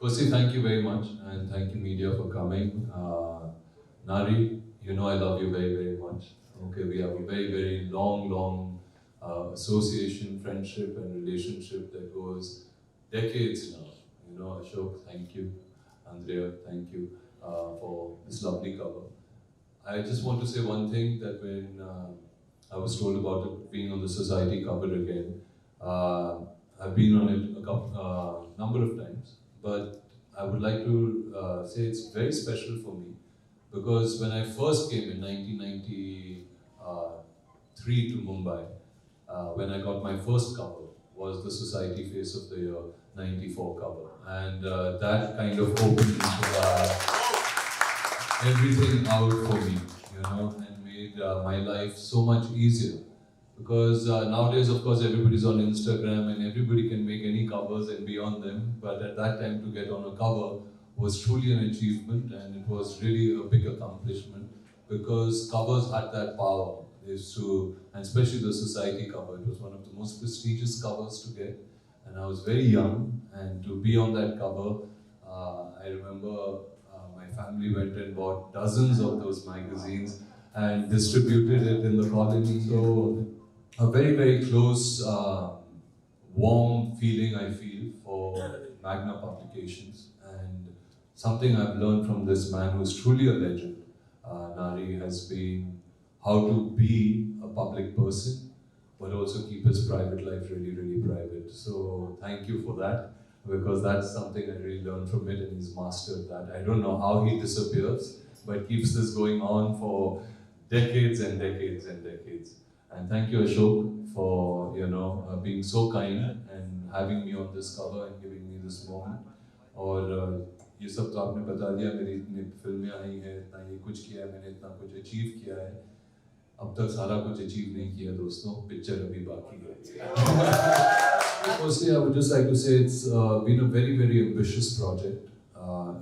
Firstly, thank you very much, and thank you, media, for coming. Nari, you know I love you very, very much. Okay, we have a very, very long association, friendship, and relationship that goes decades now. You know, Ashok, thank you. Andrea, thank you for this lovely cover. I just want to say one thing that when I was told about it being on the society cover again, uh, I've been on it a number of times, but I would like to say it's very special for me because when I first came in 1993 to Mumbai, when I got my first cover, was the Society Face of the Year 94 cover. And that kind of opened everything out for me, you know, and made my life so much easier. Because nowadays, of course, everybody's on Instagram and everybody can make any covers and be on them. But at that time, to get on a cover was truly an achievement, and it was really a big accomplishment because covers had that power. Is to, and especially the society cover, it was one of the most prestigious covers to get. And I was very young, and to be on that cover, I remember my family went and bought dozens of those magazines and distributed it in the colony. So a very, very close, warm feeling I feel for Magna Publications, and something I've learned from this man who's truly a legend, Nari, has been how to be a public person, but also keep his private life really, really private. So thank you for that, because that's something I really learned from it, and he's mastered that. I don't know how he disappears, but keeps this going on for decades and decades and decades. And thank you, Ashok, for being so kind and having me on this cover and giving me this moment. और ये सब तो आपने बता दिया, मेरी इतनी फिल्में आई हैं, इतना ये कुछ किया है, मैंने इतना कुछ अचीव किया है. अब तक सारा कुछ अचीव नहीं किया दोस्तों, पिक्चर अभी बाकी है. Firstly, I would just like to say it's been a very, very ambitious project.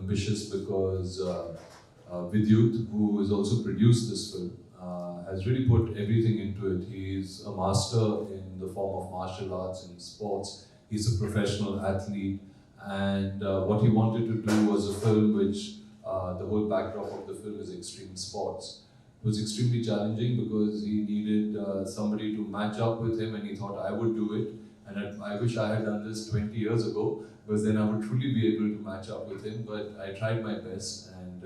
Ambitious because Vidyut, who has also produced this film, has really put everything into it. He's a master in the form of martial arts and sports. He's a professional athlete, and what he wanted to do was a film which the whole backdrop of the film is extreme sports. It was extremely challenging because he needed somebody to match up with him, and he thought I would do it. And I wish I had done this 20 years ago, because then I would truly be able to match up with him. But I tried my best, and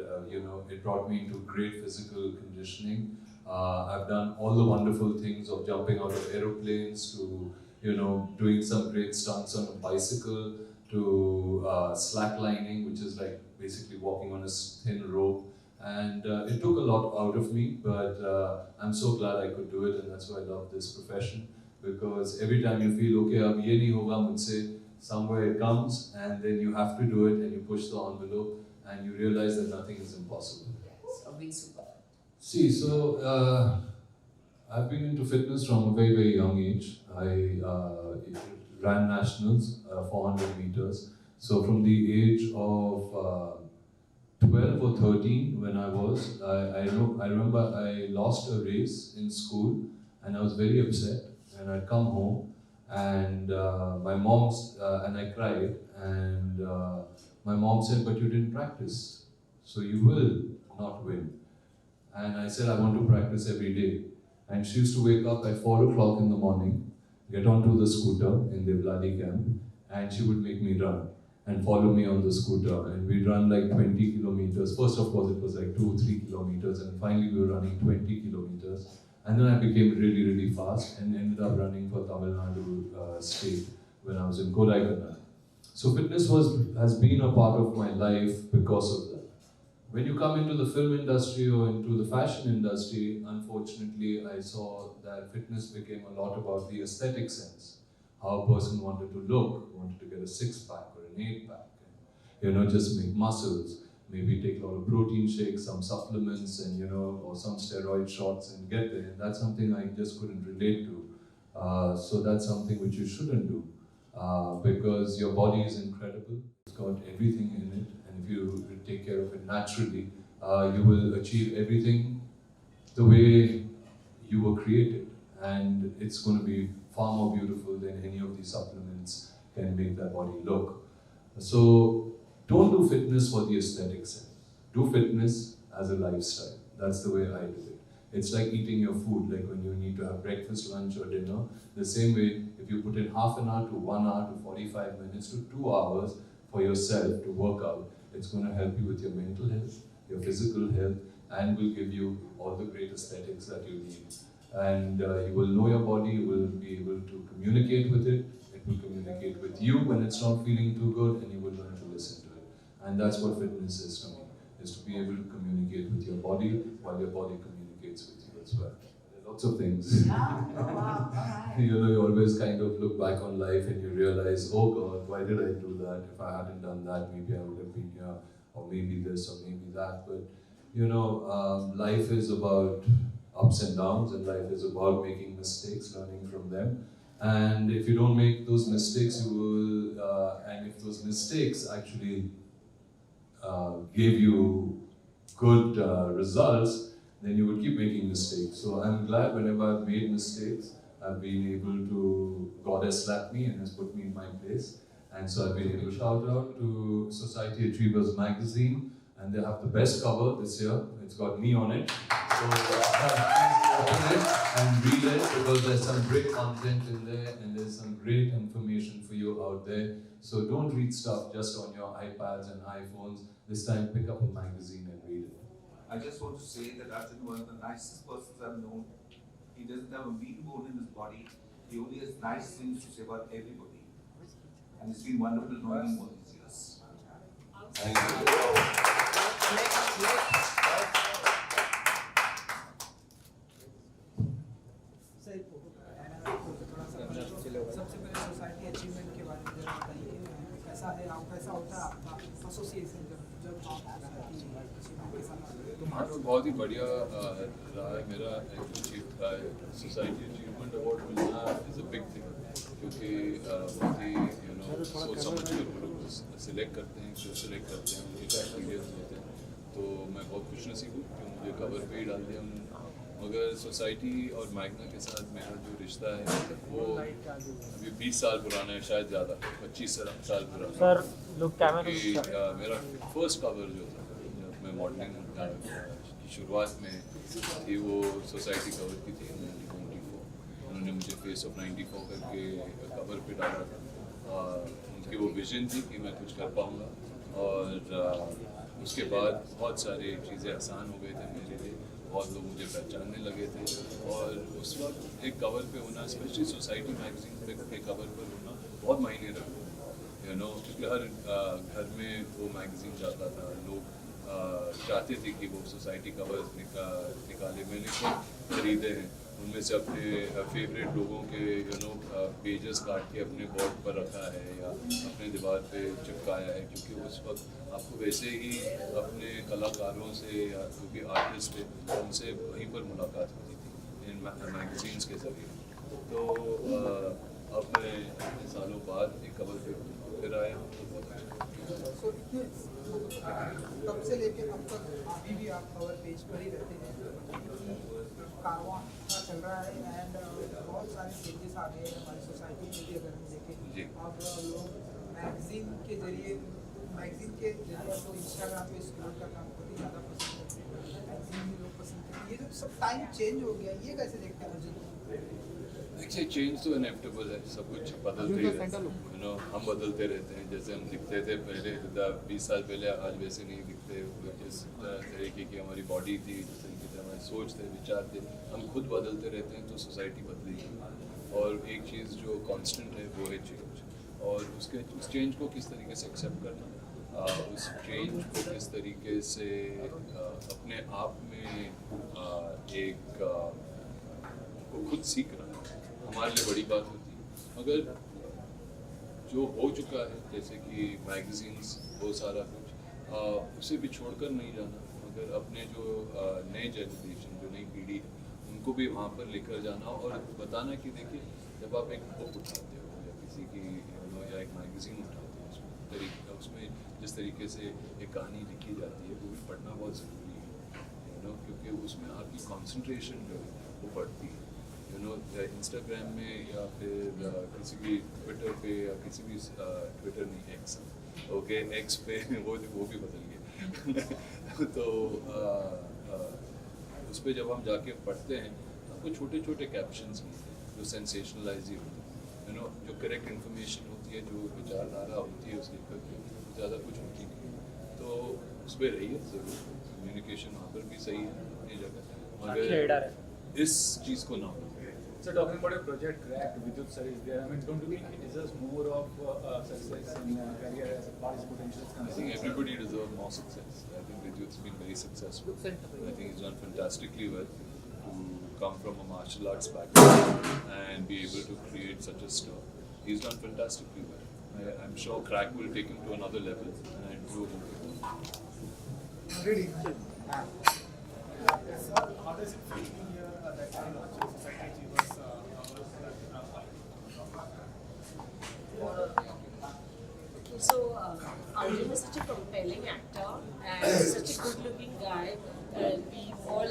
it brought me into great physical conditioning. I've done all the wonderful things of jumping out of aeroplanes to, doing some great stunts on a bicycle, to slacklining, which is like basically walking on a thin rope. And it took a lot out of me, but I'm so glad I could do it, and that's why I love this profession. Because every time you feel, okay, ab ye nahi hoga mujhse, somewhere it comes, and then you have to do it, and you push the envelope, and you realize that nothing is impossible. Yes, super. See, so I've been into fitness from a very, very young age. I ran nationals, 400 meters. So from the age of 12 or 13, when I remember I lost a race in school, and I was very upset. And I'd come home, and my mom's, and I cried, and my mom said, "But you didn't practice, so you will not win." And I said, "I want to practice every day." And she used to wake up at 4 o'clock in the morning, get onto the scooter in the Vladi camp, and she would make me run and follow me on the scooter. And we'd run like 20 kilometers. First, of course, it was like 2-3 kilometers, and finally we were running 20 kilometers. And then I became really, really fast and ended up running for Tamil Nadu state when I was in Kodaikanal. So fitness has been a part of my life because of that. When you come into the film industry or into the fashion industry, unfortunately, I saw that fitness became a lot about the aesthetic sense. How a person wanted to look, wanted to get a 6-pack or an 8-pack, just make muscles. Maybe take a lot of protein shakes, some supplements, and or some steroid shots and get there. And that's something I just couldn't relate to. So that's something which you shouldn't do, because your body is incredible. It's got everything in it, and if you take care of it naturally, you will achieve everything the way you were created, and it's going to be far more beautiful than any of these supplements can make that body look. So don't do fitness for the aesthetics. Do fitness as a lifestyle. That's the way I do it. It's like eating your food, like when you need to have breakfast, lunch or dinner. The same way, if you put in half an hour to 1 hour to 45 minutes to 2 hours for yourself to work out, it's going to help you with your mental health, your physical health, and will give you all the great aesthetics that you need. And you will know your body, you will be able to communicate with it, it will communicate with you when it's not feeling too good, and you will learn to listen to it. And that's what fitness is to me, is to be able to communicate with your body while your body communicates with you as well. There are lots of things. Yeah. Oh, wow. All right. You always kind of look back on life and you realize, oh God, why did I do that? If I hadn't done that, maybe I would have been here, or maybe this, or maybe that. But life is about ups and downs, and life is about making mistakes, learning from them. And if you don't make those mistakes, you will, and if those mistakes actually gave you good results, then you would keep making mistakes. So I'm glad whenever I've made mistakes, I've been able to, God has slapped me and has put me in my place. And so I've been able to shout out to Society Achievers magazine, and they have the best cover this year. It's got me on it. So please open it and read it, because there's some great content in there and there's some great information for you out there. So don't read stuff just on your iPads and iPhones. This time pick up a magazine and read it. I just want to say that Arjun was one of the nicest persons I've known. He doesn't have a mean bone in his body. He only has nice things to say about everybody. And it's been wonderful knowing him all these years. Thank you. सबसे पहले society achievement के बारे में जरा बताइए, कैसा है, कैसा होता है आपका एसोसिएशन जब आप सोसाइटी अचीवमेंट के साथ? तो बहुत ही बढ़िया रहा है मेरा सोसाइटी अचीवमेंट अवार्ड मिलना इज़ अ बिग थिंग, क्योंकि बहुत ही सोच समझ कर वो लोग सिलेक्ट करते हैं, क्यों सिलेक्ट करते हैं, उनके क्राइटेरियाज होते हैं। तो मैं बहुत खुशनसीब हूँ कि मुझे कवर पे ही डाल दिया उन्होंने। मगर सोसाइटी और मैग्ना के साथ मेरा जो रिश्ता है वो अभी 20 साल पुराना है, शायद ज़्यादा 25 साल पुराना। सर लुक कैमरा मेरा फर्स्ट कवर जो था जब मैं मॉडलिंग की शुरुआत में थी, वो सोसाइटी कवर की थी 1994। उन्होंने मुझे फेस ऑफ 94 करके कवर पे डाला था। उनकी वो विजन थी कि मैं कुछ कर पाऊँगा, और उसके बाद बहुत सारी चीज़ें आसान हो गई थे मेरे लिए, बहुत लोग मुझे पहचानने लगे थे। और उस वक्त एक कवर पे होना, स्पेशली सोसाइटी मैगजीन पे कवर पर होना बहुत मायने रखता, क्योंकि हर घर में वो मैगजीन जाता था, लोग चाहते थे कि वो सोसाइटी कवर्स निकाले। मैंने खुद खरीदे हैं, उनमें से अपने फेवरेट लोगों के पेजेस काट के अपने बोर्ड पर रखा है या अपने दीवार पे चिपकाया है, क्योंकि उस वक्त आपको वैसे ही अपने कलाकारों से या जो भी आर्टिस्ट है उनसे वहीं पर मुलाकात होती थी इन मैगजीन्स के ज़रिए। तो अब मैं इतने सालों बाद एक कवर पे फिर आया हूँ, तो बहुत अच्छा। तब से लेके अब तक अभी भी आप कवर पेज पर ही रहते हैं, कारवां चल रहा है, एंड बहुत सारे चेंजेस आ गए हैं हमारी सोसाइटी में भी। अगर हम देखें अब लोग मैगजीन के जरिए तो इंस्टाग्राम पे स्क्रॉल करना बहुत ही ज़्यादा पसंद करते हैं, मैगजीन भी लोग पसंद करते हैं। ये जो सब टाइम चेंज हो गया, ये कैसे देखते हैं अर्जुन? देखिए, चेंज तो इनेविटेबल है, सब कुछ बदलते ही रहता है। हम बदलते रहते हैं, जैसे हम दिखते थे पहले 20 साल पहले, आज वैसे नहीं दिखते। जिस तरीके की हमारी बॉडी थी, जिस तरीके से हमारे सोच थे, विचार थे, हम खुद बदलते रहते हैं, तो सोसाइटी बदलेगी। और एक चीज़ जो कांस्टेंट है वो है चेंज, और उस चेंज को किस तरीके से एक्सेप्ट करना, उस चेंज को किस तरीके से अपने आप में एक को खुद सीखना हमारे लिए बड़ी बात होती है। मगर जो हो चुका है, जैसे कि मैगजीन्स, वो सारा कुछ, उसे भी छोड़कर नहीं जाना, मगर अपने जो नए जनरेशन, जो नई पीढ़ी है, उनको भी वहाँ पर लेकर जाना और बताना कि देखिए, जब आप एक बुक उठाते हो या किसी की या एक मैगजीन उठाते हो, उसमें जिस तरीके से एक कहानी लिखी जाती है, वो भी पढ़ना बहुत ज़रूरी है, क्योंकि उसमें आपकी कंसंट्रेशन जो है वो बढ़ती है। इंस्टाग्राम में या फिर किसी भी ट्विटर पे या किसी भी ट्विटर नहीं एक्स, ओके एक्स पे वो भी बदल गया तो उस पर जब हम जाके पढ़ते हैं तो आपको छोटे छोटे कैप्शंस मिलते हैं जो सेंसेशनलाइज ही होते हैं, जो करेक्ट इन्फॉर्मेशन होती है, जो विचारधारा होती है उस लेखक की, ज़्यादा कुछ होती नहीं है। तो उस पर रहिए ज़रूर, कम्युनिकेशन वहाँ पर भी सही है अपनी जगह, मगर इस चीज़ को ना हो। So talking about your project Crack, Vidyut sir is there. I mean, don't you think he deserves more of success in career as far as potential is I think concerned? everybody deserves more success. I think Vidyut's been very successful. I think he's done fantastically well to come from a martial arts background and be able to create such a star. He's done fantastically well. I'm sure Crack will take him to another level and grow more. Ready. How does it feel to hear that kind of society achievers So, Arjun is such a compelling actor and such a good-looking guy. And we've all,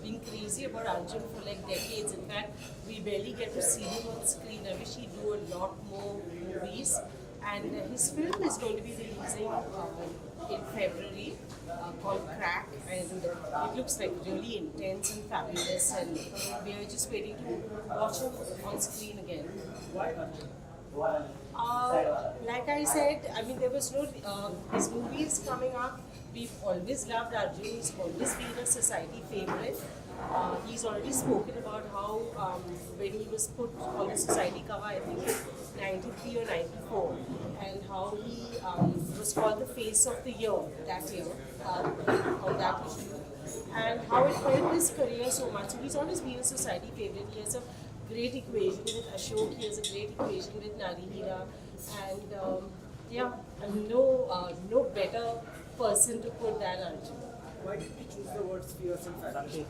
been crazy about Arjun for decades. In fact, we barely get to see him on screen. I wish he'd do a lot more movies. And his film is going to be releasing in February called Crack. And it looks really intense and fabulous. And we are just waiting to watch him on screen again. why Arjun? Like I said, there was no, his movie is coming up. We've always loved Arjun. He's always been a society favorite. He's already spoken about how when he was put on the society cover, I think in 93 or 94, and how he was called the face of the year that year on that issue, and how it helped his career so much. So he's always been a society favorite. He has a great equation with Ashok, he has a great equation with Nari Hira, and no better person to put than Arjun. Why did we choose the words fierce and fabulous?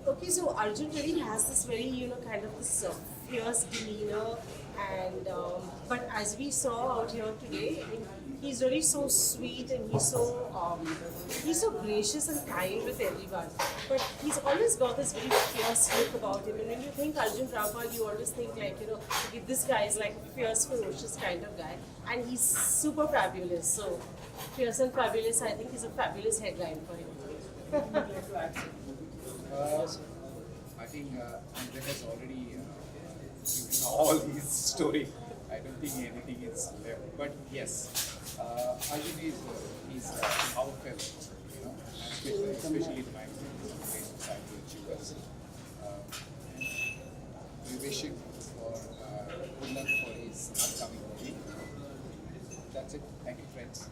Okay, so Arjun really has this very, kind of this fierce demeanor, and but as we saw out here today, he's really so sweet and he's so gracious and kind with everyone. But he's always got this very fierce look about him. And when you think Arjun Rampal, you always think okay, this guy is like a fierce, ferocious kind of guy, and he's super fabulous. So fierce and fabulous, I think, is a fabulous headline for him. I think Andr has already given all his story. I don't think anything is left. But yes, Arjun is our favorite, especially in my great society achievers. We wish him for good luck for his upcoming movie. That's it. Thank you, friends.